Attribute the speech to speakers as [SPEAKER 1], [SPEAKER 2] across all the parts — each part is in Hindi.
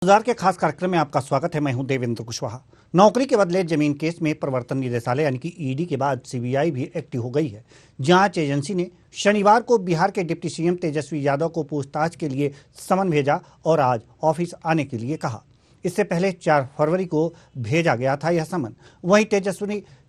[SPEAKER 1] रोजगार के खास कार्यक्रम में आपका स्वागत है। मैं हूं देवेंद्र कुशवाहा। नौकरी के बदले जमीन केस में प्रवर्तन निदेशालय यानी कि ईडी के बाद सीबीआई भी एक्टिव हो गई है। जांच एजेंसी ने शनिवार को बिहार के डिप्टी सीएम तेजस्वी यादव को पूछताछ के लिए समन भेजा और आज ऑफिस आने के लिए कहा। इससे पहले 4 फरवरी को भेजा गया था यह समन। वहीं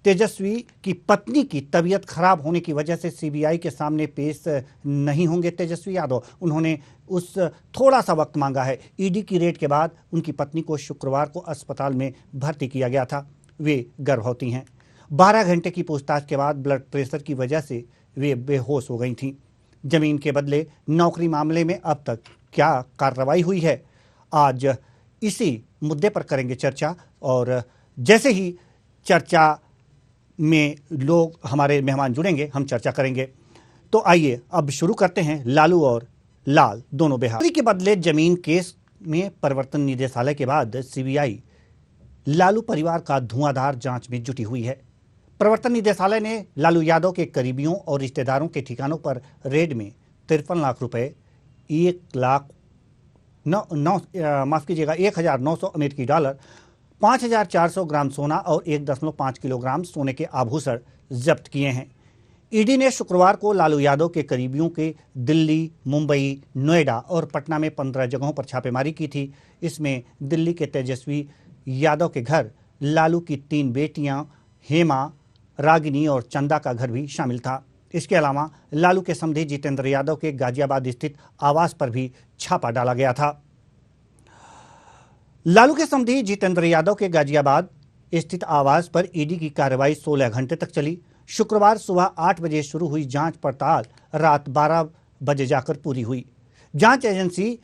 [SPEAKER 1] तेजस्वी की पत्नी की तबीयत खराब होने की वजह से सीबीआई के सामने पेश नहीं होंगे तेजस्वी यादव। उन्होंने उस थोड़ा सा वक्त मांगा है। ईडी की रेड के बाद उनकी पत्नी को शुक्रवार को अस्पताल में भर्ती किया गया था। वे गर्भवती हैं। 12 घंटे की पूछताछ के बाद ब्लड प्रेशर की वजह से वे बेहोश हो गई थीं। जमीन के बदले नौकरी मामले में अब तक क्या कार्रवाई हुई है, आज इसी मुद्दे पर करेंगे चर्चा। और जैसे ही चर्चा में लोग हमारे मेहमान जुड़ेंगे हम चर्चा करेंगे। तो आइए अब शुरू करते हैं। लालू और लाल दोनों बिहार के बदले जमीन केस में प्रवर्तन निदेशालय के बाद सीबीआई लालू परिवार का धुआंधार जांच में जुटी हुई है। प्रवर्तन निदेशालय ने लालू यादव के करीबियों और रिश्तेदारों के ठिकानों पर रेड में 53 लाख रुपए, 1,900 अमेरिकी डॉलर, 5,400 ग्राम सोना और 1.5 किलोग्राम सोने के आभूषण जब्त किए हैं। ईडी ने शुक्रवार को लालू यादव के करीबियों के दिल्ली, मुंबई, नोएडा और पटना में 15 जगहों पर छापेमारी की थी। इसमें दिल्ली के तेजस्वी यादव के घर, लालू की 3 बेटियां हेमा, रागिनी और चंदा का घर भी शामिल था। इसके अलावा लालू के समधी जितेंद्र यादव के गाजियाबाद स्थित आवास पर भी छापा डाला गया था। लालू के समधी जितेंद्र यादव के गाजियाबाद स्थित आवास पर ईडी की कार्रवाई 16 घंटे तक चली। शुक्रवार सुबह 8 बजे शुरू हुई जांच पड़ताल रात 12 बजे जाकर पूरी हुई। जांच एजेंसी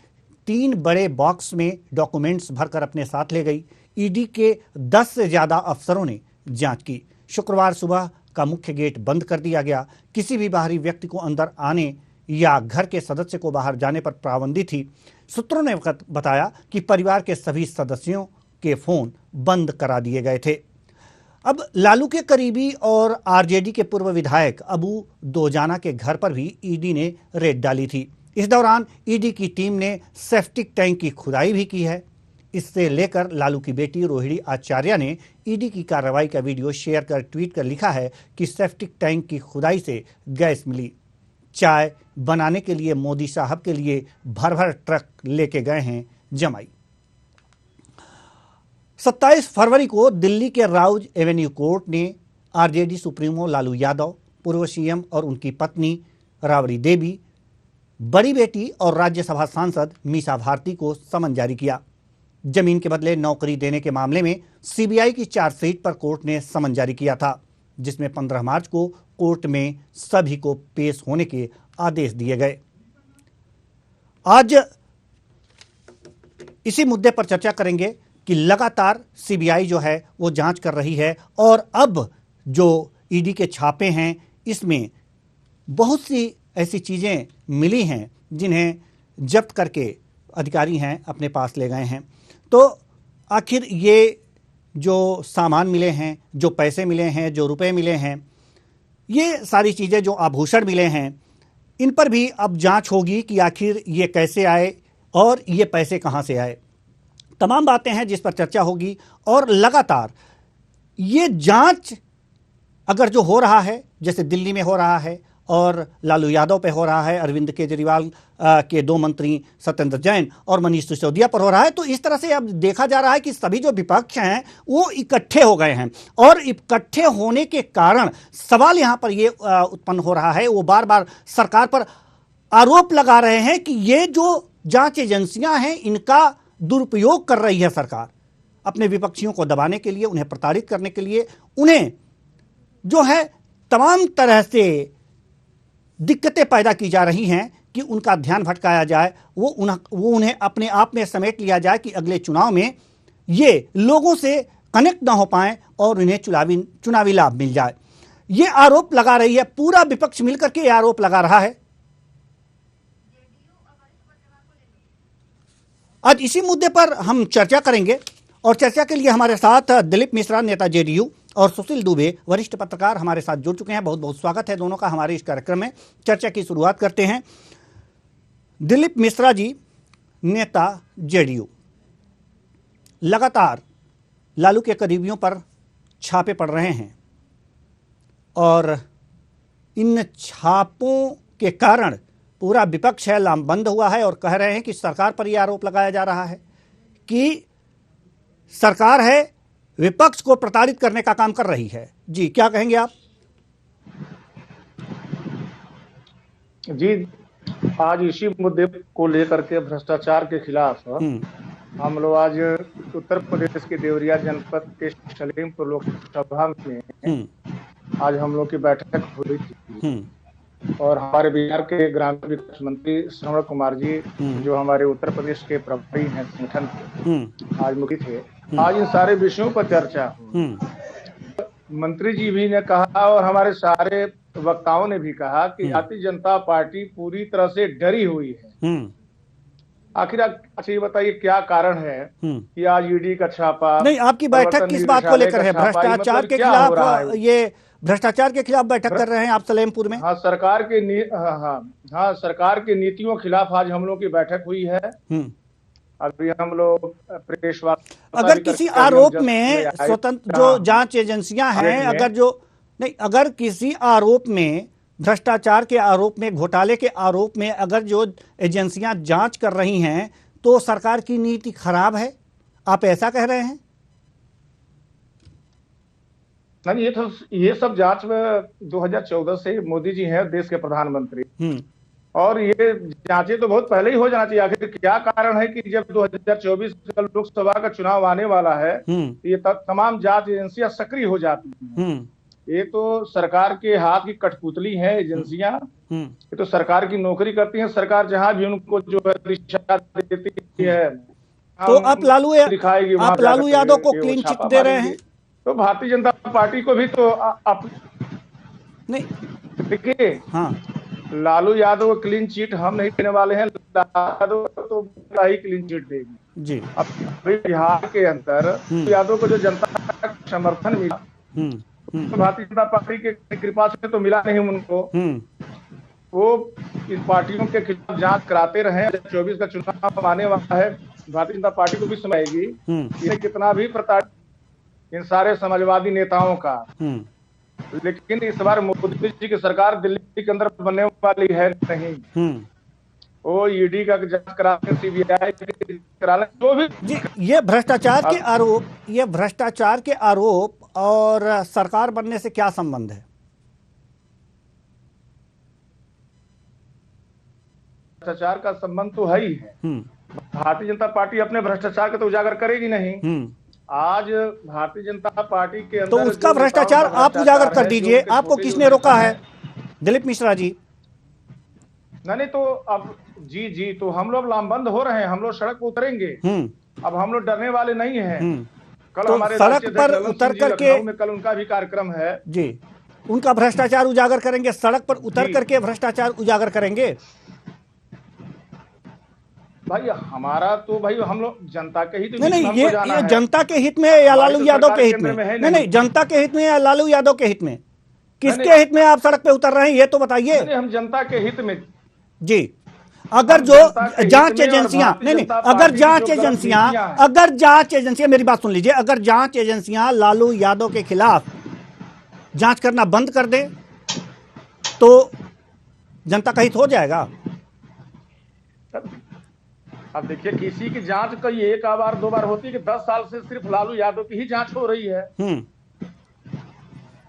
[SPEAKER 1] 3 बड़े बॉक्स में डॉक्यूमेंट्स भरकर अपने साथ ले गई। ईडी के 10 से ज्यादा अफसरों ने जांच की। शुक्रवार सुबह का मुख्य गेट बंद कर दिया गया। किसी भी बाहरी व्यक्ति को अंदर आने या घर के सदस्य को बाहर जाने पर पाबंदी थी। सूत्रों ने बताया कि परिवार के सभी सदस्यों के फोन बंद करा दिए गए थे। अब लालू के करीबी और आरजेडी के पूर्व विधायक अबू दोजाना के घर पर भी ईडी ने रेड डाली थी। इस दौरान ईडी की टीम ने सेप्टिक टैंक की खुदाई भी की है। इससे लेकर लालू की बेटी रोहिणी आचार्य ने ईडी की कार्रवाई का वीडियो शेयर कर ट्वीट कर लिखा है कि सेप्टिक टैंक की खुदाई से गैस मिली। चाय बनाने के लिए मोदी साहब के लिए भर ट्रक लेके गए हैं जमाई। 27 फरवरी को दिल्ली के राउज एवेन्यू कोर्ट ने आरजेडी सुप्रीमो लालू यादव, पूर्व सीएम और उनकी पत्नी राबड़ी देवी, बड़ी बेटी और राज्यसभा सांसद मीसा भारती को समन जारी किया। जमीन के बदले नौकरी देने के मामले में सीबीआई की चार्जशीट पर कोर्ट ने समन जारी किया था, जिसमें 15 मार्च को कोर्ट में सभी को पेश होने के आदेश दिए गए। आज इसी मुद्दे पर चर्चा करेंगे कि लगातार सीबीआई जो है वो जांच कर रही है और अब जो ईडी के छापे हैं इसमें बहुत सी ऐसी चीजें मिली हैं जिन्हें जब्त करके अधिकारी हैं अपने पास ले गए हैं। तो आखिर ये जो सामान मिले हैं, जो पैसे मिले हैं, जो रुपए मिले हैं, ये सारी चीज़ें, जो आभूषण मिले हैं, इन पर भी अब जांच होगी कि आखिर ये कैसे आए और ये पैसे कहाँ से आए। तमाम बातें हैं जिस पर चर्चा होगी। और लगातार ये जांच अगर जो हो रहा है, जैसे दिल्ली में हो रहा है और लालू यादव पे हो रहा है, अरविंद केजरीवाल के 2 मंत्री सत्येंद्र जैन और मनीष सिसोदिया पर हो रहा है, तो इस तरह से अब देखा जा रहा है कि सभी जो विपक्ष हैं वो इकट्ठे हो गए हैं। और इकट्ठे होने के कारण सवाल यहाँ पर ये उत्पन्न हो रहा है, वो बार बार सरकार पर आरोप लगा रहे हैं कि ये जो जांच एजेंसियां हैं इनका दुरुपयोग कर रही है सरकार, अपने विपक्षियों को दबाने के लिए, उन्हें प्रताड़ित करने के लिए, उन्हें जो है तमाम तरह से दिक्कतें पैदा की जा रही हैं कि उनका ध्यान भटकाया जाए, वो उन्हें अपने आप में समेट लिया जाए कि अगले चुनाव में ये लोगों से कनेक्ट ना हो पाए और उन्हें चुनावी लाभ मिल जाए। ये आरोप लगा रही है, पूरा विपक्ष मिलकर के ये आरोप लगा रहा है। आज इसी मुद्दे पर हम चर्चा करेंगे और चर्चा के लिए हमारे साथ दिलीप मिश्रा, नेता जेडीयू, और सुशील दुबे, वरिष्ठ पत्रकार, हमारे साथ जुड़ चुके हैं। बहुत बहुत स्वागत है दोनों का हमारे इस कार्यक्रम में। चर्चा की शुरुआत करते हैं। दिलीप मिश्रा जी, नेता जेडीयू, लगातार लालू के करीबियों पर छापे पड़ रहे हैं और इन छापों के कारण पूरा विपक्ष है लामबंद हुआ है और कह रहे हैं कि सरकार पर यह आरोप लगाया जा रहा है कि सरकार है विपक्ष को प्रताड़ित करने का काम कर रही है। जी, क्या कहेंगे आप?
[SPEAKER 2] जी, आज इसी मुद्दे को लेकर के भ्रष्टाचार के खिलाफ हम लोग आज उत्तर प्रदेश के देवरिया जनपद के सलेमपुर लोकसभा में आज हम लोग की बैठक हुई थी और हमारे बिहार के ग्रामीण विकास मंत्री श्रवण कुमार जी जो हमारे उत्तर प्रदेश के प्रभारी हैं संगठन के आज मुखी थे। आज इन सारे विषयों पर चर्चा मंत्री जी भी ने कहा और हमारे सारे वक्ताओं ने भी कहा कि भारतीय जनता पार्टी पूरी तरह से डरी हुई है। आखिर अच्छा ये बताइए क्या कारण है कि आज ईडी का छापा?
[SPEAKER 1] नहीं, आपकी बैठक किस बात को लेकर है? भ्रष्टाचार के खिलाफ, ये भ्रष्टाचार के खिलाफ बैठक कर रहे हैं आप सलेमपुर में?
[SPEAKER 2] हाँ, सरकार के नीतियों के खिलाफ आज हम लोग की बैठक हुई है। अभी हम लोग प्रेस वार्ता
[SPEAKER 1] अगर किसी आरोप में स्वतंत्र जो जांच एजेंसियां हैं, अगर किसी आरोप में, भ्रष्टाचार के आरोप में, घोटाले के आरोप में अगर जो एजेंसियां जांच कर रही हैं तो सरकार की नीति खराब है, आप ऐसा कह रहे हैं?
[SPEAKER 2] नहीं, ये सब जांच में 2014 से मोदी जी हैं देश के प्रधानमंत्री और ये जांचें तो बहुत पहले ही हो जाना चाहिए। आखिर क्या कारण है कि जब 2024 का लोकसभा का चुनाव आने वाला है ये तमाम जांच एजेंसियां सक्रिय हो जाती हैं। ये तो सरकार के हाथ की कठपुतली है एजेंसियां, ये तो सरकार की नौकरी करती हैं। सरकार जहां भी उनको जो है रिश्वत देती है
[SPEAKER 1] तो आप लालू यादव को क्लीन चिट दे रहे हैं,
[SPEAKER 2] तो भारतीय जनता पार्टी को भी तो
[SPEAKER 1] नहीं
[SPEAKER 2] देखिए। हाँ, लालू यादव को क्लीन चिट हम नहीं देने वाले हैं, यादव तो ही क्लीन चिट देगी
[SPEAKER 1] जी।
[SPEAKER 2] अब बिहार के अंदर यादव को जो जनता का समर्थन मिला तो भारतीय जनता पार्टी के कृपा से तो मिला नहीं उनको। वो इन पार्टियों के खिलाफ जांच कराते रहे। 24 का चुनाव आने वाला है, भारतीय जनता पार्टी को भी समझेगी इन्हें कितना भी प्रताड़ित इन सारे समाजवादी नेताओं का। लेकिन इस बार मोदी जी की सरकार दिल्ली के अंदर बनने वाली है नहीं। वो ईडी का जांच कराने, सीबीआई कराने, जो भी
[SPEAKER 1] ये भ्रष्टाचार के आरोप और सरकार बनने से क्या संबंध है?
[SPEAKER 2] भ्रष्टाचार का संबंध तो है ही है। भारतीय जनता पार्टी अपने भ्रष्टाचार को तो उजागर करेगी नहीं। आज भारतीय जनता पार्टी के अंदर
[SPEAKER 1] तो उसका भ्रष्टाचार आप उजागर कर दीजिए। आपको किसने रोका है? दिलीप मिश्रा जी।
[SPEAKER 2] नहीं तो अब जी तो हम लोग लामबंद हो रहे हैं, हम लोग सड़क पर उतरेंगे। अब हम लोग डरने वाले नहीं हैं। कल
[SPEAKER 1] तो
[SPEAKER 2] हमारे
[SPEAKER 1] सड़क पर उतर करके
[SPEAKER 2] कल उनका भी कार्यक्रम है
[SPEAKER 1] जी, उनका भ्रष्टाचार उजागर करेंगे। सड़क पर उतर करके भ्रष्टाचार उजागर करेंगे।
[SPEAKER 2] भाई हमारा तो भाई हम लोग जनता के हित
[SPEAKER 1] में नहीं, ये जनता के हित में या लालू यादव के हित में? नहीं, जनता के हित में या लालू यादव के हित में? किसके हित में आप सड़क पे उतर रहे हैं ये तो बताइए।
[SPEAKER 2] हम जनता के हित में
[SPEAKER 1] जी। अगर जो जांच एजेंसियां अगर जांच एजेंसियां मेरी बात सुन लीजिए, अगर जांच एजेंसियां लालू यादव के खिलाफ जांच करना बंद कर दे तो जनता का हित हो जाएगा।
[SPEAKER 2] अब देखिए, किसी की जांच कई एक बार दो बार होती है कि 10 साल से सिर्फ लालू यादव की ही जांच हो रही है।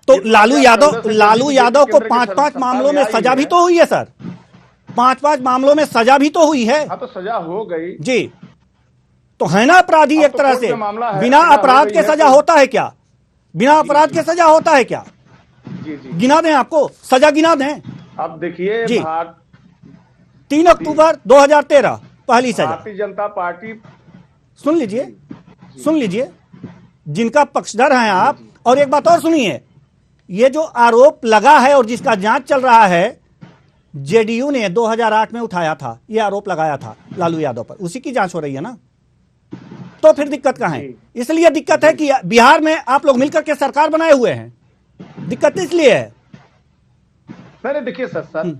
[SPEAKER 1] तो लालू यादव को 5-5 मामलों में सजा भी तो हुई है सर। 5-5 मामलों में सजा भी तो हुई है।
[SPEAKER 2] हाँ, तो सजा हो गई जी।
[SPEAKER 1] तो है ना अपराधी एक तरह से। बिना अपराध के सजा होता है क्या? बिना अपराध के सजा होता है क्या?
[SPEAKER 2] जी।
[SPEAKER 1] गिना दें, आपको सजा गिना दें।
[SPEAKER 2] अब देखिए
[SPEAKER 1] 3 अक्टूबर 2013 पहली सजा।
[SPEAKER 2] भारतीय जनता पार्टी
[SPEAKER 1] सुन लीजिए जिनका पक्षधर हैं आप। और एक बात और सुनिए, ये जो आरोप लगा है और जिसका जांच चल रहा है, जेडीयू ने 2008 में उठाया था, ये आरोप लगाया था लालू यादव पर, उसी की जांच हो रही है ना। तो फिर दिक्कत कहां है? इसलिए दिक्कत है कि बिहार में आप लोग मिलकर के सरकार बनाए हुए हैं। दिक्कत इसलिए है।
[SPEAKER 2] मैंने देखिए सर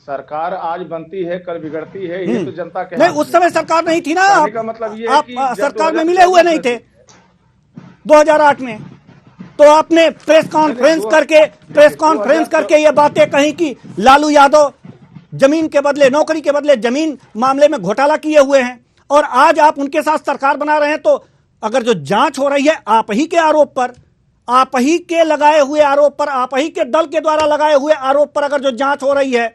[SPEAKER 2] सरकार आज बनती है कल बिगड़ती है, ये तो जनता के
[SPEAKER 1] नहीं,
[SPEAKER 2] हाथ
[SPEAKER 1] उस
[SPEAKER 2] में
[SPEAKER 1] समय सरकार नहीं थी ना।
[SPEAKER 2] कहने का मतलब ये है
[SPEAKER 1] आप
[SPEAKER 2] कि जब
[SPEAKER 1] सरकार में
[SPEAKER 2] 2014
[SPEAKER 1] मिले हुए नहीं थे 2008 में, तो आपने प्रेस कॉन्फ्रेंस करके ये बातें कही कि लालू यादव जमीन के बदले, नौकरी के बदले जमीन मामले में घोटाला किए हुए हैं, और आज आप उनके साथ सरकार बना रहे हैं। तो अगर जो जांच हो रही है आप ही के आरोप पर, आप ही के लगाए हुए आरोप पर, आप ही के दल के द्वारा लगाए हुए आरोप पर अगर जो जांच हो रही है,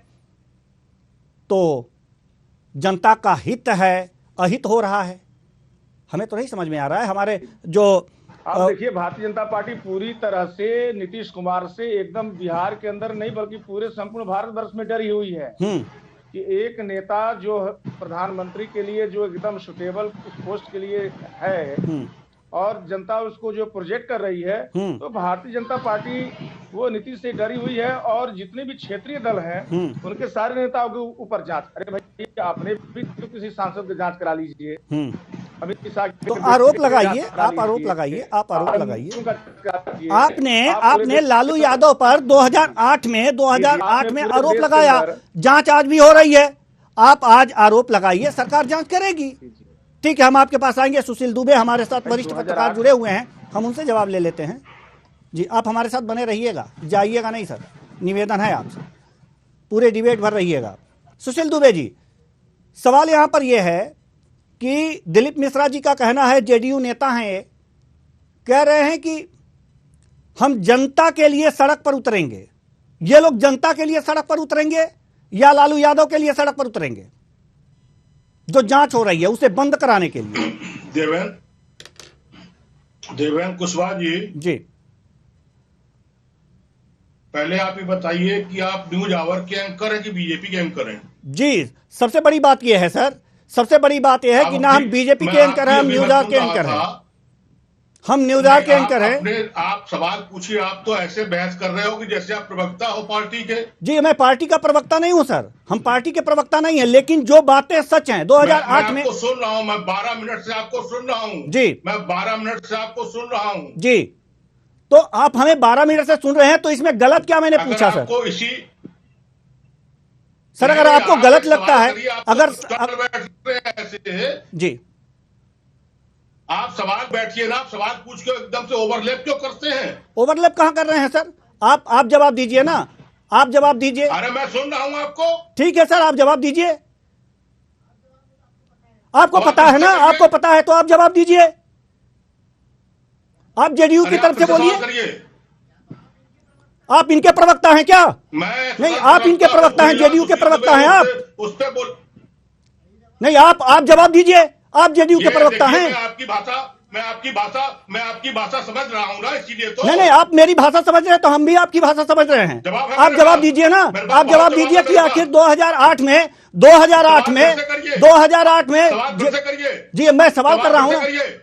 [SPEAKER 1] तो जनता का हित है अहित हो रहा है? हमें तो नहीं समझ में आ रहा है। हमारे जो
[SPEAKER 2] आप देखिए, भारतीय जनता पार्टी पूरी तरह से नीतीश कुमार से एकदम बिहार के अंदर नहीं बल्कि पूरे संपूर्ण भारतवर्ष में डरी हुई है कि एक नेता जो प्रधानमंत्री के लिए जो एकदम सुटेबल उस पोस्ट के लिए है और जनता उसको जो प्रोजेक्ट कर रही है, तो भारतीय जनता पार्टी वो नीतीश से डरी हुई है। और जितने भी क्षेत्रीय दल हैं उनके सारे नेताओं के ऊपर जांच, अरे भाई आपने भी तो किसी सांसद की जांच करा लीजिए, अमित शाह
[SPEAKER 1] तो आरोप लगाइए, आप आरोप लगाइए, आप आरोप लगाइए। आपने लालू यादव पर 2008 में आरोप लगाया, जांच आज भी हो रही है। आप आज आरोप लगाइए, सरकार जांच करेगी। ठीक है, हम आपके पास आएंगे। सुशील दुबे हमारे साथ वरिष्ठ पत्रकार जुड़े हुए हैं, हम उनसे जवाब ले लेते हैं। जी, आप हमारे साथ बने रहिएगा, जाइएगा नहीं सर, निवेदन है आपसे, पूरे डिबेट भर रहिएगा। सुशील दुबे जी, सवाल यहां पर यह है कि दिलीप मिश्रा जी का कहना है, जेडीयू नेता हैं, ये कह रहे हैं कि हम जनता के लिए सड़क पर उतरेंगे। ये लोग जनता के लिए सड़क पर उतरेंगे या लालू यादव के लिए सड़क पर उतरेंगे? जो जांच हो रही है उसे बंद कराने के लिए।
[SPEAKER 3] देवेंद्र कुशवाहा जी, पहले आप ये बताइए कि आप न्यूज आवर के एंकर हैं कि बीजेपी के एंकर हैं?
[SPEAKER 1] जी, सबसे बड़ी बात यह है सर, सबसे बड़ी बात यह है कि ना हम बीजेपी के एंकर हैं, हम न्यूज आवर के एंकर हैं, हम न्यूज आवर के एंकर हैं।
[SPEAKER 3] आप सवाल पूछिए, आप तो ऐसे बहस कर रहे हो कि जैसे आप प्रवक्ता हो पार्टी के।
[SPEAKER 1] जी, मैं पार्टी का प्रवक्ता नहीं हूं सर, हम पार्टी के प्रवक्ता नहीं है, लेकिन जो बातें सच हैं 2008 में।
[SPEAKER 3] मैं सुन रहा हूं, मैं 12 मिनट से आपको सुन रहा हूं
[SPEAKER 1] जी, मैं
[SPEAKER 3] 12 मिनट से आपको सुन रहा हूं
[SPEAKER 1] जी। तो आप हमें 12 मिनट से सुन रहे हैं, तो इसमें गलत क्या मैंने पूछा सर? सर अगर आपको गलत लगता है, अगर जी
[SPEAKER 3] आप सवाल बैठिए ना, आप सवाल पूछ के एकदम से ओवरलैप क्यों करते हैं?
[SPEAKER 1] ओवरलैप कहां कर रहे हैं सर? आप जवाब दीजिए ना, आप जवाब दीजिए।
[SPEAKER 3] अरे मैं सुन रहा हूं आपको।
[SPEAKER 1] ठीक है सर, आप जवाब दीजिए। आपको पता है ना, आपको पता है तो आप जवाब दीजिए। आप जेडीयू की तरफ से बोलिए। आप इनके प्रवक्ता हैं क्या? नहीं, आप इनके प्रवक्ता हैं, जेडीयू के प्रवक्ता हैं आप।
[SPEAKER 3] उस पे बोल
[SPEAKER 1] नहीं, आप जवाब दीजिए, आप जेडीयू के प्रवक्ता हैं।
[SPEAKER 3] मैं आपकी भाषा समझ रहा हूं ना, इसीलिए तो।
[SPEAKER 1] नहीं, आप मेरी भाषा समझ रहे हैं तो हम भी आपकी भाषा समझ रहे हैं। आप जवाब दीजिए ना, आप जवाब दीजिए कि आखिर 2008 में जी, मैं सवाल कर रहा हूं,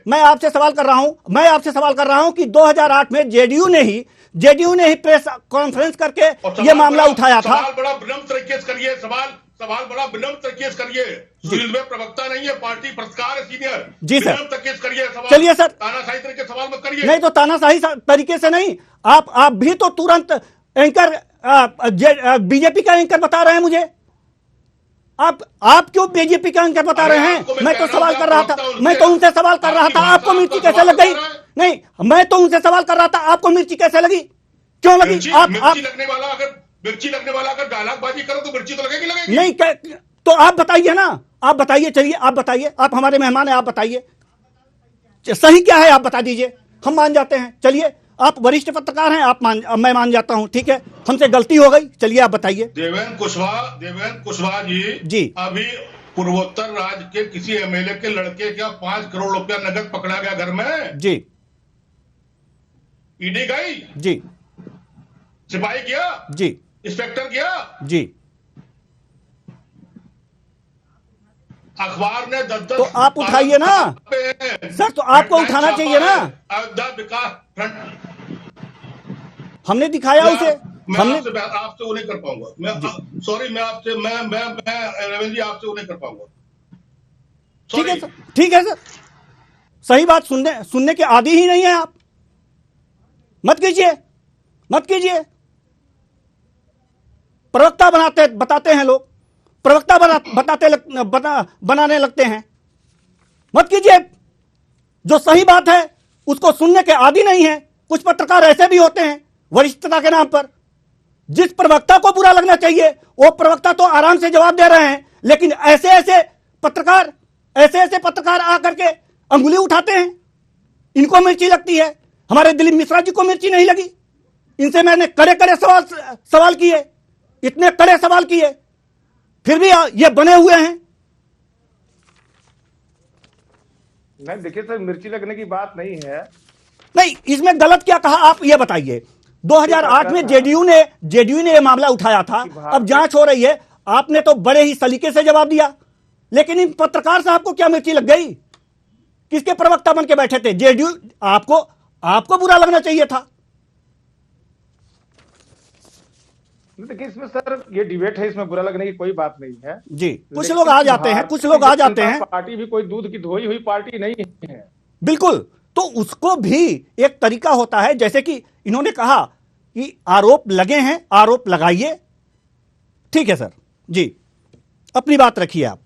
[SPEAKER 1] मैं आपसे सवाल कर रहा हूं कि 2008 में जेडीयू ने ही प्रेस कॉन्फ्रेंस करके ये मामला उठाया था।
[SPEAKER 3] बड़ा विनम्र तरीके से करिए, सवाल बड़ा विनम्र तरीके से करिए। सुशील में प्रवक्ता नहीं है, पार्टी पत्रकार है, सीनियर।
[SPEAKER 1] जी सर,
[SPEAKER 3] विनम्र तरीके से करिए सवाल।
[SPEAKER 1] चलिए सर,
[SPEAKER 3] तानाशाही तरीके से सवाल मत करिए।
[SPEAKER 1] नहीं तो तानाशाही तरीके से नहीं, आप भी तो तुरंत एंकर बीजेपी का एंकर बता रहे हैं मुझे। आप क्यों बीजेपी का एंकर बता रहे हैं? मैं तो सवाल कर रहा था, मैं तो उनसे सवाल कर रहा था, आपको मिर्ची कैसे लग गई? नहीं, मैं तो उनसे सवाल कर रहा था, आपको मिर्ची कैसे लगी? क्यों लगी?
[SPEAKER 3] मिर्ची लगने वाला अगर डायलॉगबाजी करो तो मिर्ची तो लगेगी।
[SPEAKER 1] नहीं, तो आप बताइए ना, आप बताइए, चलिए आप बताइए, आप हमारे मेहमान हैं, आप बताइए सही क्या है, आप बता दीजिए, हम मान जाते हैं। चलिए, आप वरिष्ठ पत्रकार हैं, मैं मान जाता हूं, ठीक है, हमसे गलती हो गई, चलिए आप बताइए।
[SPEAKER 3] देवेंद्र कुशवाहा जी, अभी पूर्वोत्तर राज्य के किसी एमएलए के लड़के का 5 करोड़ रुपया नगद पकड़ा गया घर में।
[SPEAKER 1] जी,
[SPEAKER 3] ईडी गई
[SPEAKER 1] जी,
[SPEAKER 3] सिपाही गया
[SPEAKER 1] जी,
[SPEAKER 3] इंस्पेक्टर गया
[SPEAKER 1] जी,
[SPEAKER 3] अखबार ने 10-10
[SPEAKER 1] तो आप उठाइए ना सर, तो आपको उठाना चाहिए ना।
[SPEAKER 3] अयोध्या विकास फ्रंट
[SPEAKER 1] हमने दिखाया उसे, हमने
[SPEAKER 3] आपसे वो नहीं कर पाऊंगा, मैं सॉरी, मैं आपसे मैं रविंद्र जी आपसे वो नहीं कर पाऊंगा।
[SPEAKER 1] ठीक है सर, ठीक है सर, सही बात सुनने के आदी ही नहीं है आप। मत कीजिए, प्रवक्ता बताते हैं लोग, प्रवक्ता बनाने लगते हैं। मत कीजिए। जो सही बात है उसको सुनने के आदी नहीं है। कुछ पत्रकार ऐसे भी होते हैं वरिष्ठता के नाम पर। जिस प्रवक्ता को बुरा लगना चाहिए वो प्रवक्ता तो आराम से जवाब दे रहे हैं, लेकिन ऐसे ऐसे पत्रकार आकर के अंगुली उठाते हैं। इनको मिर्ची लगती है। हमारे दिलीप मिश्रा जी को मिर्ची नहीं लगी। इनसे मैंने कड़े कड़े सवाल किए, इतने कड़े सवाल किए, फिर भी ये बने हुए हैं।
[SPEAKER 2] नहीं देखिए सर, मिर्ची लगने की बात नहीं है।
[SPEAKER 1] नहीं, इसमें गलत क्या कहा आप ये बताइए। 2008 में जेडीयू ने यह मामला उठाया था, अब जांच हो रही है। आपने तो बड़े ही सलीके से जवाब दिया, लेकिन इन पत्रकार साहब को क्या मिर्ची लग गई? किसके प्रवक्ता बन के बैठे थे? जेडीयू। आपको बुरा लगना चाहिए था।
[SPEAKER 2] देखिए इसमें सर ये डिबेट है, इसमें बुरा लगने की कोई बात नहीं है
[SPEAKER 1] जी। कुछ लोग आ जाते हैं,
[SPEAKER 2] पार्टी भी कोई दूध की धोई हुई पार्टी नहीं है।
[SPEAKER 1] बिल्कुल। तो उसको भी एक तरीका होता है, जैसे कि इन्होंने कहा कि आरोप लगे हैं, आरोप लगाइए। ठीक है सर जी, अपनी बात रखिए आप।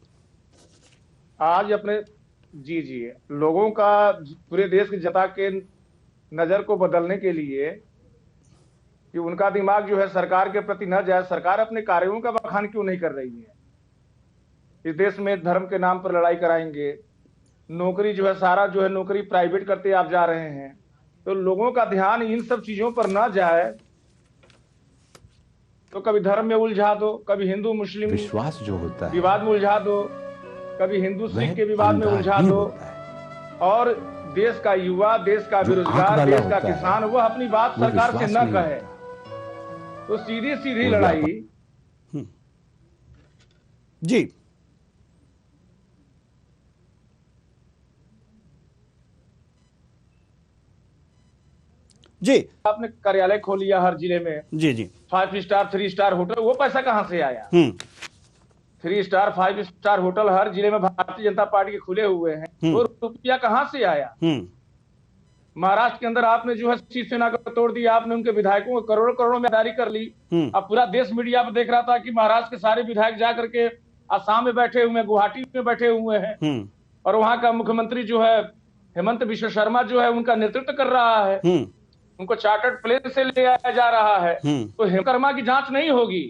[SPEAKER 2] आज अपने जी लोगों का पूरे देश की जनता के नजर को बदलने के लिए कि उनका दिमाग जो है सरकार के प्रति न जाए, सरकार अपने कार्यों का बखान क्यों नहीं कर रही है? इस देश में धर्म के नाम पर लड़ाई कराएंगे, नौकरी जो है सारा जो है नौकरी प्राइवेट करते आप जा रहे हैं, तो लोगों का ध्यान इन सब चीजों पर ना जाए तो कभी धर्म में उलझा दो, कभी हिंदू मुस्लिम
[SPEAKER 4] विश्वास जो होता है
[SPEAKER 2] विवाद में उलझा दो, कभी हिंदू सिख के विवाद में उलझा दो, और देश का युवा, देश का बेरोजगार, देश का किसान वह अपनी बात सरकार से न कहे, तो सीधी सीधी लड़ाई।
[SPEAKER 1] जी जी,
[SPEAKER 2] आपने कार्यालय खोल लिया हर जिले में।
[SPEAKER 1] जी
[SPEAKER 2] 5 स्टार 3 स्टार होटल, वो पैसा कहां से आया? 3 स्टार 5 स्टार होटल हर जिले में भारतीय जनता पार्टी के खुले हुए हैं, वो रुपया कहां से आया? महाराष्ट्र के अंदर आपने जो है शिवसेना को तोड़ दिया, आपने उनके विधायकों को करोड़ों करोड़ों में दारी कर ली। अब पूरा देश मीडिया पर देख रहा था कि महाराष्ट्र के सारे विधायक जाकर के आसाम में बैठे हुए हैं, गुवाहाटी में बैठे हुए हैं, और वहां का मुख्यमंत्री जो है हेमंत बिश्व शर्मा जो है उनका नेतृत्व कर रहा है, उनको चार्टर्ड प्लेन से ले आया जा रहा है। तो हेमंत शर्मा की जांच नहीं होगी,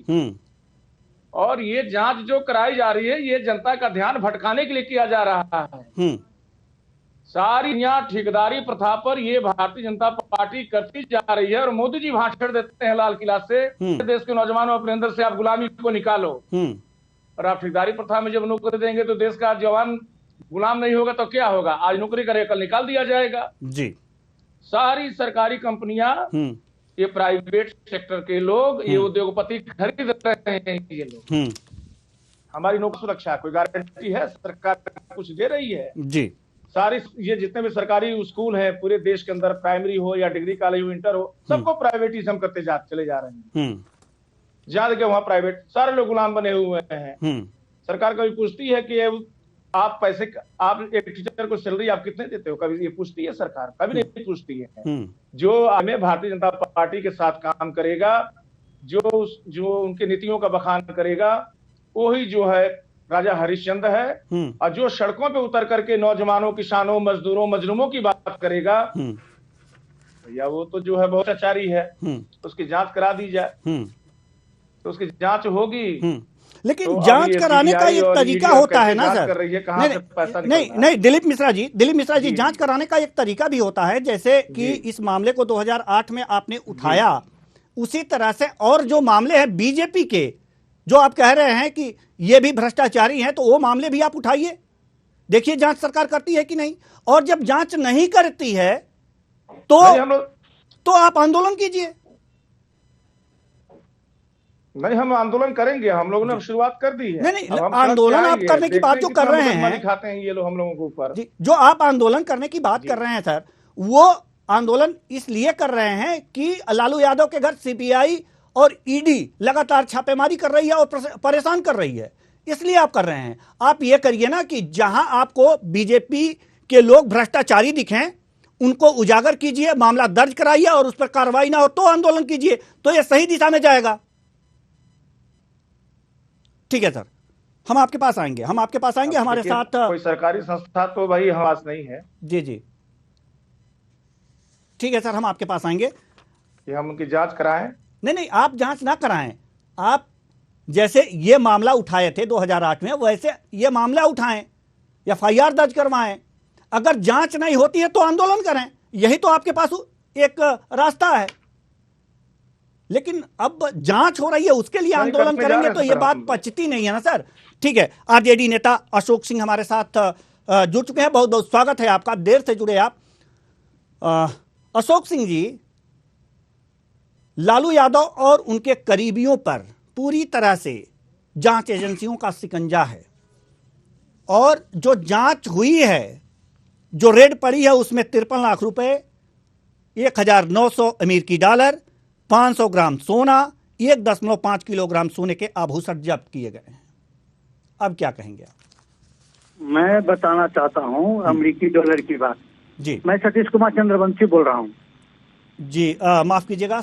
[SPEAKER 2] और ये जांच जो कराई जा रही है ये जनता का ध्यान भटकाने के लिए किया जा रहा है। सारी यहाँ ठेकेदारी प्रथा पर ये भारतीय जनता पार्टी करती जा रही है, और मोदी जी भाषण देते हैं लाल किला से, देश के नौजवानों अपने अंदर से आप गुलामी को निकालो, और आप ठेकेदारी प्रथा में जब नौकरी देंगे तो देश का जवान गुलाम नहीं होगा तो क्या होगा? आज नौकरी करेगा कल निकाल दिया जाएगा।
[SPEAKER 1] जी।
[SPEAKER 2] सारी सरकारी कंपनियां, ये प्राइवेट सेक्टर के लोग, ये उद्योगपति खरीद रहे हैं। ये लोग हमारी नौकरी सुरक्षा कोई गारंटी है? सरकार कुछ दे रही है?
[SPEAKER 1] जी।
[SPEAKER 2] सारी ये जितने भी सरकारी स्कूल हैं पूरे देश के अंदर, प्राइमरी हो या डिग्री कॉलेज हो, इंटर हो, सबको प्राइवेटिज्म करते चले जा रहे हैं। जहां के वहां प्राइवेट, सारे लोग गुलाम बने हुए हैं। सरकार कभी पूछती है कि आप पैसे, आप एक टीचर को सैलरी आप कितने देते हो? कभी ये पूछती है सरकार? कभी नहीं पूछती है। जो हमें भारतीय जनता पार्टी के साथ काम करेगा, जो उनकी नीतियों का बखान करेगा, वही जो है राजा हरिश्चंद्र है। और जो सड़कों पे उतर करके नौजवानों, किसानों, मजदूरों, मजलूमों की बात करेगा, भैया वो तो जो है बहुत आचारी है, उसकी जांच करा दी जाए, तो उसकी जांच होगी।
[SPEAKER 1] लेकिन तो जांच कराने का एक तरीका होता है ना सर। नहीं दिलीप मिश्रा जी, जांच कराने का एक तरीका भी होता है। जैसे कि इस मामले को 2008 में आपने उठाया, उसी तरह से और जो मामले हैं बीजेपी के, जो आप कह रहे हैं कि ये भी भ्रष्टाचारी हैं, तो वो मामले भी आप उठाइए, देखिए जांच सरकार करती है कि नहीं। और जब जांच नहीं करती है तो आप आंदोलन कीजिए।
[SPEAKER 2] नहीं, हम आंदोलन करेंगे, हम लोगों ने शुरुआत कर दी है।
[SPEAKER 1] नहीं, आंदोलन आप करने की बात जो कर रहे हैं,
[SPEAKER 2] दिखाते हैं ये लोग हम लोगों के ऊपर।
[SPEAKER 1] जो आप आंदोलन करने की बात कर रहे हैं सर, वो आंदोलन इसलिए कर रहे हैं कि लालू यादव के घर सीबीआई और ईडी लगातार छापेमारी कर रही है और परेशान कर रही है, इसलिए आप कर रहे हैं। आप ये करिए ना कि जहां आपको बीजेपी के लोग भ्रष्टाचारी दिखें, उनको उजागर कीजिए, मामला दर्ज कराइए, और उस पर कार्रवाई ना हो तो आंदोलन कीजिए, तो ये सही दिशा में जाएगा। ठीक है सर, हम आपके पास आएंगे, हमारे साथ
[SPEAKER 2] कोई सरकारी संस्था तो भाई हमारे पास नहीं है।
[SPEAKER 1] जी जी ठीक है सर, हम आपके पास आएंगे
[SPEAKER 2] कि हम उनकी जांच कराएं।
[SPEAKER 1] नहीं, आप जांच ना कराएं, आप जैसे ये मामला उठाए थे 2008 में वैसे ये मामला उठाएं, FIR दर्ज करवाएं। अगर जांच नहीं होती है तो आंदोलन करें, यही तो आपके पास एक रास्ता है। लेकिन अब जांच हो रही है, उसके लिए आंदोलन करेंगे तो ये बात पचती नहीं है ना सर। ठीक है, आरजेडी नेता अशोक सिंह हमारे साथ जुड़ चुके हैं। बहुत बहुत स्वागत है आपका, देर से जुड़े आप। अशोक सिंह जी, लालू यादव और उनके करीबियों पर पूरी तरह से जांच एजेंसियों का शिकंजा है, और जो जांच हुई है, जो रेड पड़ी है, उसमें 53 लाख रुपए, 1900 अमेरिकी डॉलर, 500 ग्राम सोना, 1.5 किलोग्राम सोने के आभूषण जब्त किए गए हैं। अब क्या कहेंगे आप?
[SPEAKER 4] मैं बताना चाहता हूं अमेरिकी डॉलर की बात
[SPEAKER 1] जी।
[SPEAKER 4] मैं सतीश कुमार चंद्रवंशी बोल रहा हूं
[SPEAKER 1] जी। माफ कीजिएगा,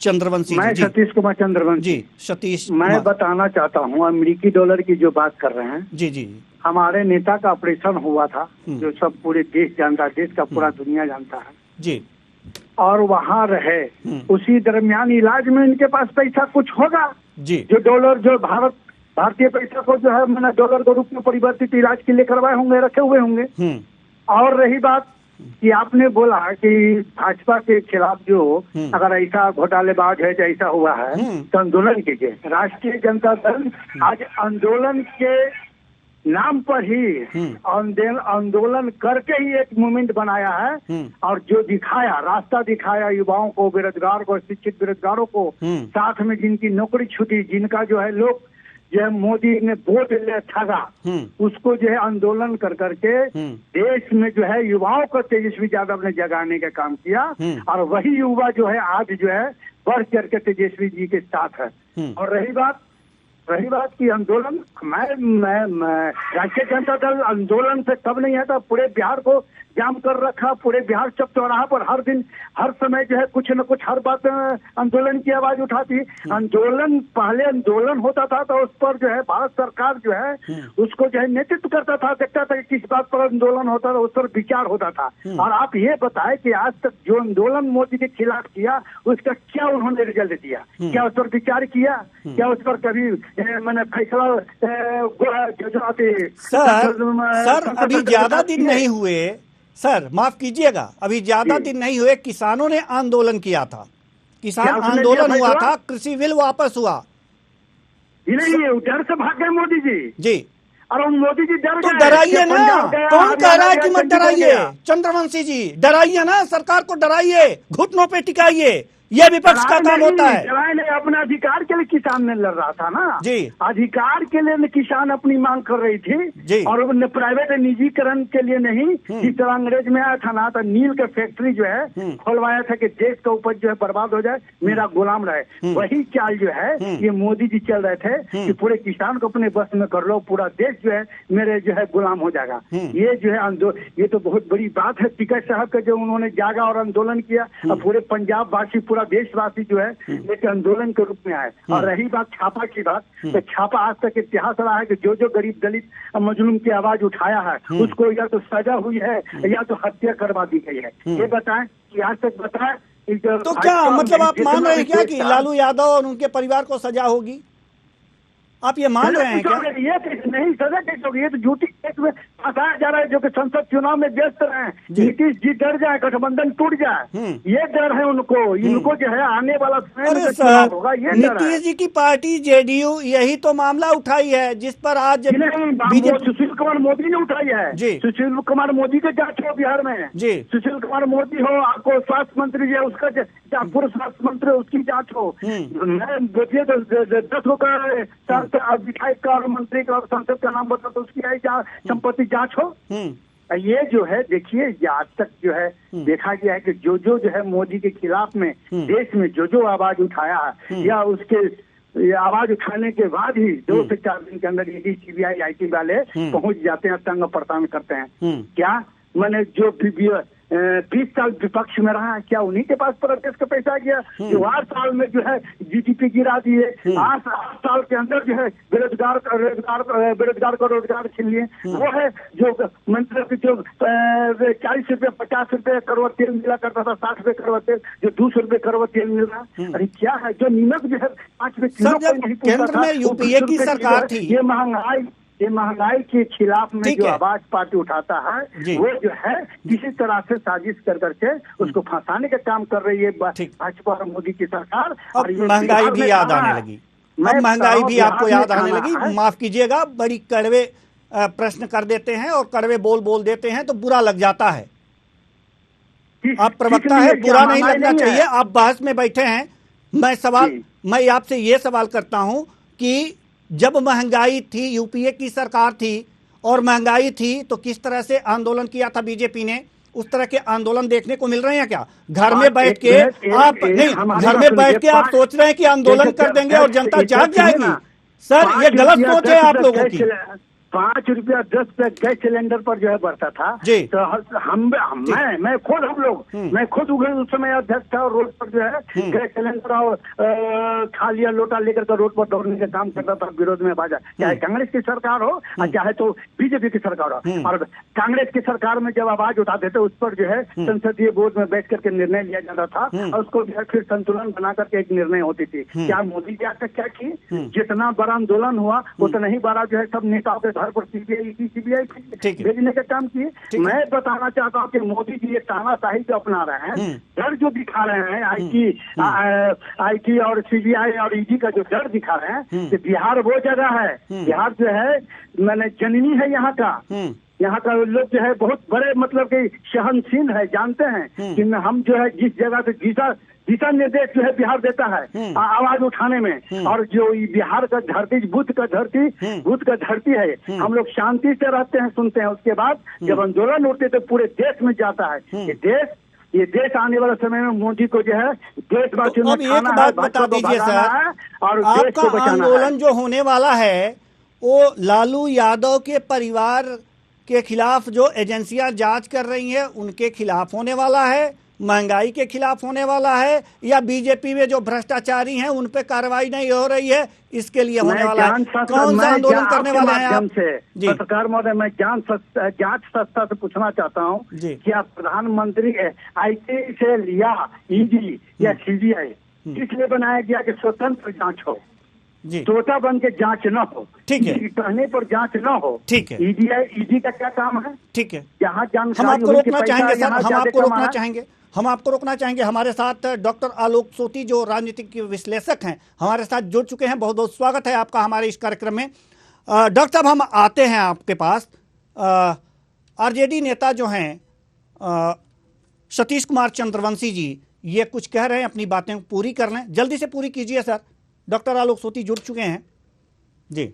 [SPEAKER 1] चंद्रवंशी
[SPEAKER 4] मैं
[SPEAKER 1] जी।
[SPEAKER 4] सतीश कुमार चंद्रवंशी
[SPEAKER 1] जी, सतीश
[SPEAKER 4] मैं बताना चाहता हूं अमेरिकी डॉलर की जो बात कर रहे हैं,
[SPEAKER 1] जी जी
[SPEAKER 4] हमारे नेता का ऑपरेशन हुआ था, जो सब पूरे देश जानता है, देश का पूरा दुनिया जानता है
[SPEAKER 1] जी,
[SPEAKER 4] और वहाँ रहे। उसी दरमियान इलाज में इनके पास पैसा कुछ होगा
[SPEAKER 1] जी,
[SPEAKER 4] जो डॉलर, जो भारतीय पैसा को जो है मैंने डॉलर के रूप में परिवर्तित इलाज के लिए करवाए होंगे, रखे हुए होंगे। और रही बात कि आपने बोला कि भाजपा के खिलाफ जो अगर ऐसा घोटालेबाज है, जैसा हुआ है, तो आंदोलन कीजिए। राष्ट्रीय जनता दल आज आंदोलन के नाम पर ही आंदोलन करके ही एक मूवमेंट बनाया है, और जो दिखाया, रास्ता दिखाया युवाओं को, बेरोजगार को, शिक्षित बेरोजगारों को, साथ में जिनकी नौकरी छूटी, जिनका जो है लोग जो है मोदी ने वोट ले ठगा, उसको जो है आंदोलन कर करके देश में जो है युवाओं को तेजस्वी यादव ने जगाने का काम किया, और वही युवा जो है आज जो है बढ़ चढ़ के तेजस्वी जी के साथ है। और रही बात की आंदोलन, मैं राष्ट्रीय जनता दल आंदोलन से कब नहीं आता, पूरे बिहार को जाम कर रखा, पूरे बिहार चौक चौराहा पर हर दिन हर समय जो है कुछ न कुछ हर बात आंदोलन की आवाज उठाती। आंदोलन पहले आंदोलन होता था तो उस पर जो है भारत सरकार जो है उसको जो है नेतृत्व करता था, देखता था कि किस बात पर आंदोलन होता था, उस पर विचार होता था। और आप ये बताएं कि आज तक जो आंदोलन मोदी के खिलाफ किया उसका क्या उन्होंने रिजल्ट दिया? क्या उस पर विचार किया? क्या उस पर कभी मैंने फैसला
[SPEAKER 1] सर अभी ज्यादा दिन नहीं हुए, सर माफ कीजिएगा, अभी ज्यादा दिन नहीं हुए किसानों ने आंदोलन किया था, किसान आंदोलन हुआ था, कृषि बिल वापस हुआ।
[SPEAKER 4] नहीं, डर से भाग गए मोदी जी। और मोदी जी डर
[SPEAKER 1] तो डराइए ना, कौन कह रहा है कि मत डराइए? चंद्रवंशी जी डराइए ना, सरकार को डराइए, घुटनों पे टिकाइए, ये विपक्ष का काम होता है।
[SPEAKER 4] लड़ाई नहीं, अपने अधिकार के लिए किसान ने लड़ रहा था ना
[SPEAKER 1] जी,
[SPEAKER 4] अधिकार के लिए किसान अपनी मांग कर रही थी
[SPEAKER 1] जी,
[SPEAKER 4] और उन्हें प्राइवेट निजीकरण के लिए नहीं। जिस तरह अंग्रेज में आया था ना, तो नील का फैक्ट्री जो है खोलवाया था कि देश का उपज जो है बर्बाद हो जाए, मेरा गुलाम रहे। वही चाल जो है ये मोदी जी चल रहे थे कि पूरे किसान को अपने बस में कर लो, पूरा देश जो है मेरे जो है गुलाम हो जाएगा। ये जो है ये तो बहुत बड़ी बात है टिकैत साहब का, जो उन्होंने जागा और आंदोलन किया, और पूरे पंजाब वासी, पूरा देशवासी जो है एक आंदोलन के रूप में आए। और रही बात छापा की बात, तो छापा आज तक इतिहास रहा है कि जो गरीब दलित मजलूम की आवाज उठाया है उसको या तो सजा हुई है या तो हत्या करवा दी गई है। ये बताएं कि आज तक बताएं
[SPEAKER 1] तो क्या मतलब आप मान रहे हैं क्या कि लालू यादव और उनके परिवार को सजा होगी? आप ये मान रहे हैं क्या?
[SPEAKER 4] ये नहीं, सजा कैसे होगी? ये तो झूठी केस में फंसाया जा रहा है, जो कि संसद चुनाव में व्यस्त रहे। नीतीश जी डर जाए, गठबंधन टूट जाए, ये डर है उनको। इनको जो है आने वाला समय होगा, ये
[SPEAKER 1] नीतीश जी की पार्टी जेडीयू यही तो मामला उठाई है, जिस पर आज
[SPEAKER 4] सुशील कुमार मोदी ने उठाई है। सुशील कुमार मोदी के जांच हो बिहार में
[SPEAKER 1] जी,
[SPEAKER 4] सुशील कुमार मोदी हो, आपको स्वास्थ्य मंत्री जो है उसका पूर्व स्वास्थ्य मंत्री, उसकी जांच हो। मैं देखिए 10 विधायक का और मंत्री का और सांसद का नाम बता तो उसकी संपत्ति जांच हो। ये जो है देखिए, आज तक जो है देखा गया है कि जो है मोदी के खिलाफ में देश में जो आवाज उठाया है, या उसके आवाज उठाने के बाद ही 2 से 4 दिन के अंदर ईडी, सीबीआई, IT वाले पहुंच जाते हैं, तंग प्रतान करते हैं। क्या मैंने जो 20 साल विपक्ष में रहा है, क्या उन्हीं के पास प्रदेश का पैसा गया जो 8 साल में जो है जीडीपी गिरा दिए, 8 साल के अंदर जो है बेरोजगार को रोजगार छीन लिए। वो है जो मतलब जो 40 रुपए 50 रुपए करोड़ तेल मिला करता था, 60 रुपए करोड़ तेल जो 200 रुपए करोड़ तेल मिल रहा है। अरे क्या है, जो नीमक जो है 5 रुपए किलो नहीं
[SPEAKER 1] केंद्र में यूपीए की सरकार थी,
[SPEAKER 4] ये महंगाई के खिलाफ में जो आवाज पार्टी उठाता है वो जो है किसी तरह से साजिश कर करके उसको फंसाने का काम कर रही है भाजपा और मोदी की सरकार।
[SPEAKER 1] और महंगाई भी याद आने लगी, अब महंगाई भी आपको याद आने लगी। माफ कीजिएगा, बड़ी कड़वे प्रश्न कर देते हैं और कड़वे बोल देते हैं तो बुरा लग जाता है। आप प्रवक्ता है, बुरा नहीं लगना चाहिए। आप बहस में बैठे हैं, मैं आपसे ये सवाल करता हूं कि जब महंगाई थी, यूपीए की सरकार थी और महंगाई थी, तो किस तरह से आंदोलन किया था बीजेपी ने? उस तरह के आंदोलन देखने को मिल रहे हैं क्या? घर में बैठ के आप नहीं, घर में बैठ के आप सोच रहे हैं कि आंदोलन कर देंगे और जनता जाग जाएगी? सर, ये गलत सोच है आप लोगों की।
[SPEAKER 4] 5 रुपया 10 रुपया गैस सिलेंडर पर जो है बढ़ता था तो मैं खुद उस समय अध्यक्ष था और रोड पर जो है गैस सिलेंडर और खालिया लोटा लेकर के रोड पर दौड़ने का काम करता था विरोध में बाजा, चाहे कांग्रेस की सरकार हो और चाहे तो बीजेपी की सरकार हो। और कांग्रेस की सरकार में जब आवाज उठाते थे उस पर जो है संसदीय बोर्ड में बैठ करके निर्णय लिया जाता था और उसको जो है फिर संतुलन बना करके एक निर्णय होती थी। क्या मोदी जी आज तक क्या की? जितना बड़ा आंदोलन हुआ उतना ही बड़ा जो है सब नेताओं के घर पर सीबीआई भेजने का काम किए। मैं बताना चाहता हूँ कि मोदी जी ये तानाशाही जो अपना रहे हैं, डर जो दिखा रहे हैं, आईटी और सीबीआई और ईडी का जो डर दिखा रहे हैं कि बिहार वो जगह है, बिहार जो है मैंने जननी है यहाँ का लोग जो है बहुत बड़े मतलब कि सहनशील है, जानते हैं कि हम जो है जिस जगह से दिशा निर्देश जो है बिहार देता है आवाज उठाने में। और जो बिहार का धरती बुद्ध का धरती है, हम लोग शांति से रहते हैं, सुनते हैं। उसके बाद जब आंदोलन उठते तो पूरे देश में जाता है। ये देश आने वाले समय में मोदी को जो है देशवासियों में
[SPEAKER 1] एक बात बता दीजिए सर, और आपका आंदोलन जो होने वाला है वो लालू यादव के परिवार के खिलाफ जो एजेंसियां जांच कर रही हैं उनके खिलाफ होने वाला है, महंगाई के खिलाफ होने वाला है, या बीजेपी में जो भ्रष्टाचारी हैं उन पे कार्रवाई नहीं हो रही है इसके लिए होने वाला है? कौन सा आंदोलन करने वाले हैं आप?
[SPEAKER 4] पत्रकार महोदय, मैं जांच संस्था से पूछना चाहता हूँ, क्या प्रधानमंत्री आईटी से लिया ईडी या सीबीआई इसलिए बनाया गया कि स्वतंत्र जांच हो, तोता बन के जांच न हो, ठीक है, कहने पर जांच न हो, ठीक है। ईडी का क्या काम है? ठीक है, यहाँ जानकारी
[SPEAKER 1] हम आपको रोकना चाहेंगे सर, हम आपको रोकना चाहेंगे। हमारे साथ डॉक्टर आलोक सोती जो राजनीतिक विश्लेषक हैं हमारे साथ जुड़ चुके हैं। बहुत बहुत स्वागत है आपका हमारे इस कार्यक्रम में। डॉक्टर साहब, हम आते हैं आपके पास। आरजेडी नेता जो हैं सतीश कुमार चंद्रवंशी जी, ये कुछ कह रहे हैं, अपनी बातें पूरी कर लें, जल्दी से पूरी कीजिए सर। डॉक्टर आलोक सोती जुड़ चुके हैं जी।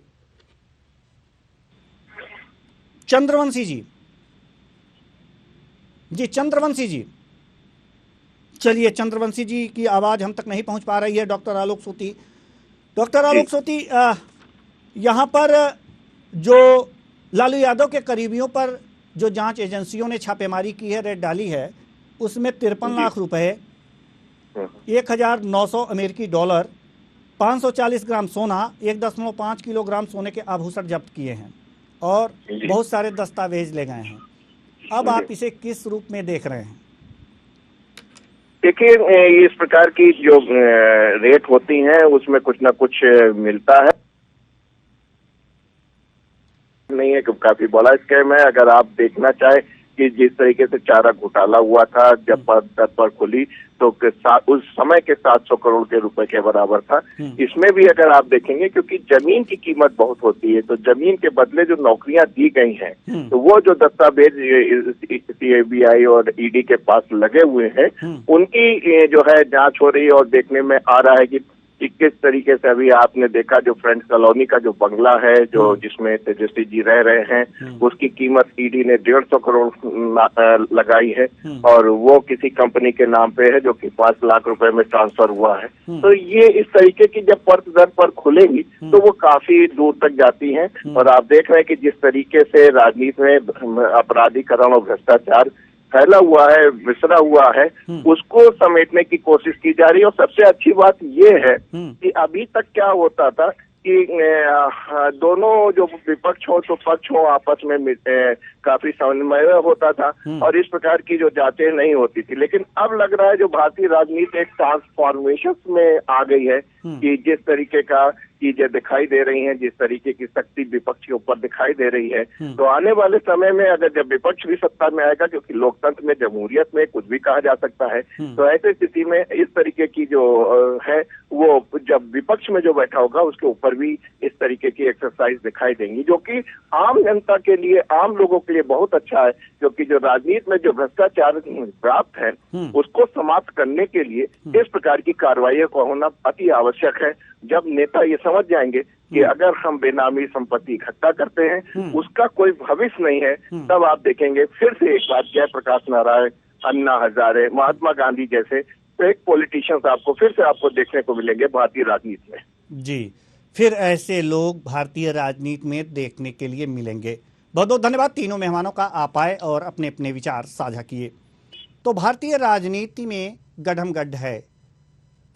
[SPEAKER 1] चंद्रवंशी जी, चलिए, चंद्रवंशी जी की आवाज हम तक नहीं पहुंच पा रही है। डॉक्टर आलोक सोती, यहां पर जो लालू यादव के करीबियों पर जो जांच एजेंसियों ने छापेमारी की है, रेड डाली है, उसमें 53 लाख रुपए, 1900 अमेरिकी डॉलर, 540 ग्राम सोना, 1.5 किलोग्राम सोने के आभूषण जब्त किए हैं और बहुत सारे दस्तावेज ले गए हैं। अब आप इसे किस रूप में देख रहे हैं?
[SPEAKER 5] देखिए, इस प्रकार की जो रेट होती हैं उसमें कुछ ना कुछ मिलता है, नहीं है कि काफी बड़ा स्कैम है। अगर आप देखना चाहे कि जिस तरीके से चारा घोटाला हुआ था, जब पर खुली तो उस समय के 700 करोड़ के रुपए के बराबर था। इसमें भी अगर आप देखेंगे, क्योंकि जमीन की कीमत बहुत होती है, तो जमीन के बदले जो नौकरियां दी गई हैं, तो वो जो दस्तावेज सीबीआई और ईडी के पास लगे हुए हैं, उनकी जो है जांच हो रही है और देखने में आ रहा है कि किस तरीके से अभी आपने देखा जो फ्रेंड्स कॉलोनी का जो बंगला है, जो जिसमें तेजस्वी जी रह रहे हैं, उसकी कीमत ईडी ने 150 करोड़ लगाई है और वो किसी कंपनी के नाम पे है जो कि 5 लाख रुपए में ट्रांसफर हुआ है। तो ये इस तरीके की जब परत दर पर खुलेगी तो वो काफी दूर तक जाती हैं। और आप देख रहे हैं कि जिस तरीके से राजनीति में अपराधीकरण और भ्रष्टाचार फैला हुआ है, मिश्रा हुआ है, उसको समेटने की कोशिश की जा रही है। और सबसे अच्छी बात ये है कि अभी तक क्या होता था कि दोनों जो विपक्ष हो तो पक्ष हो आपस में काफी समन्वय होता था और इस प्रकार की जो जांचें नहीं होती थी। लेकिन अब लग रहा है जो भारतीय राजनीति एक ट्रांसफॉर्मेशन में आ गई है कि जिस तरीके का चीजें दिखाई दे रही हैं, जिस तरीके की शक्ति विपक्ष के ऊपर दिखाई दे रही है, तो आने वाले समय में अगर जब विपक्ष भी सत्ता में आएगा, क्योंकि लोकतंत्र में जमहूरियत में कुछ भी कहा जा सकता है, तो ऐसी स्थिति में इस तरीके की जो है वो जब विपक्ष में जो बैठा होगा उसके ऊपर भी इस तरीके की एक्सरसाइज दिखाई देंगी, जो कि आम जनता के लिए, आम लोगों के लिए बहुत अच्छा है। क्योंकि जो राजनीति में जो भ्रष्टाचार प्राप्त है उसको समाप्त करने के लिए इस प्रकार की कार्रवाई को होना अति आवश्यक है। जब नेता ये समझ जाएंगे कि अगर हम बेनामी संपत्ति इकट्ठा करते हैं उसका कोई भविष्य नहीं है, तब आप देखेंगे फिर से एक बार जयप्रकाश नारायण, अन्ना हजारे, महात्मा गांधी जैसे फेक पॉलिटिशियंस आपको देखने को मिलेंगे भारतीय राजनीति में।
[SPEAKER 1] जी, फिर ऐसे लोग भारतीय राजनीति में देखने के लिए मिलेंगे। बहुत बहुत धन्यवाद तीनों मेहमानों का, आप आए और अपने अपने विचार साझा किए। तो भारतीय राजनीति में गढ़मगढ़ है,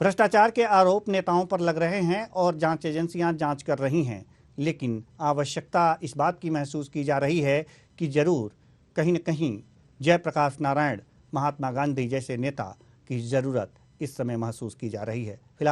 [SPEAKER 1] भ्रष्टाचार के आरोप नेताओं पर लग रहे हैं और जांच एजेंसियां जांच कर रही हैं, लेकिन आवश्यकता इस बात की महसूस की जा रही है कि जरूर कहीं न कहीं जयप्रकाश नारायण, महात्मा गांधी जैसे नेता की ज़रूरत इस समय महसूस की जा रही है। फिलहाल